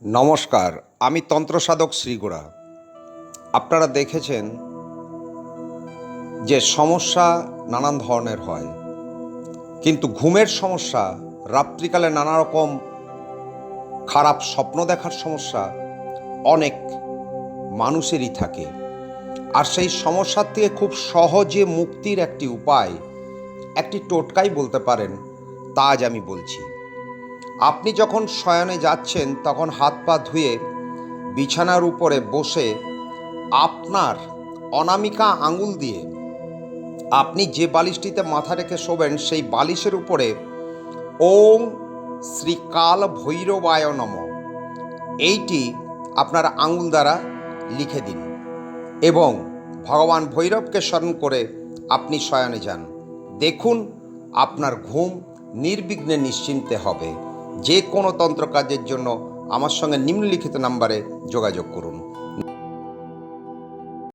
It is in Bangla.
নমস্কার, আমি তন্ত্রসাধক শ্রীগোড়া। আপনারা দেখেছেন যে সমস্যা নানান ধরনের হয়, কিন্তু ঘুমের সমস্যা, রাত্রিকালে নানা রকম খারাপ স্বপ্ন দেখার সমস্যা অনেক মানুষেরই থাকে। আর সেই সমস্যার থেকে খুব সহজে মুক্তির একটি উপায়, একটি টোটকাই বলতে পারেন, তা আজ আমি বলছি। আপনি যখন শয়নে যাচ্ছেন তখন হাত পা ধুয়ে বিছানার উপরে বসে আপনার অনামিকা আঙুল দিয়ে আপনি যে বালিশটিতে মাথা রেখে শোবেন সেই বালিশের উপরে ওম শ্রীকাল ভৈরবায় নমঃ এইটি আপনার আঙুল দ্বারা লিখে দিন এবং ভগবান ভৈরবকে স্মরণ করে আপনি শয়নে যান। দেখুন আপনার ঘুম নির্বিঘ্নে নিশ্চিন্তে হবে। যে কোনো তন্ত্রকার্যের জন্য আমার সঙ্গে নিম্নলিখিত নাম্বারে যোগাযোগ করুন।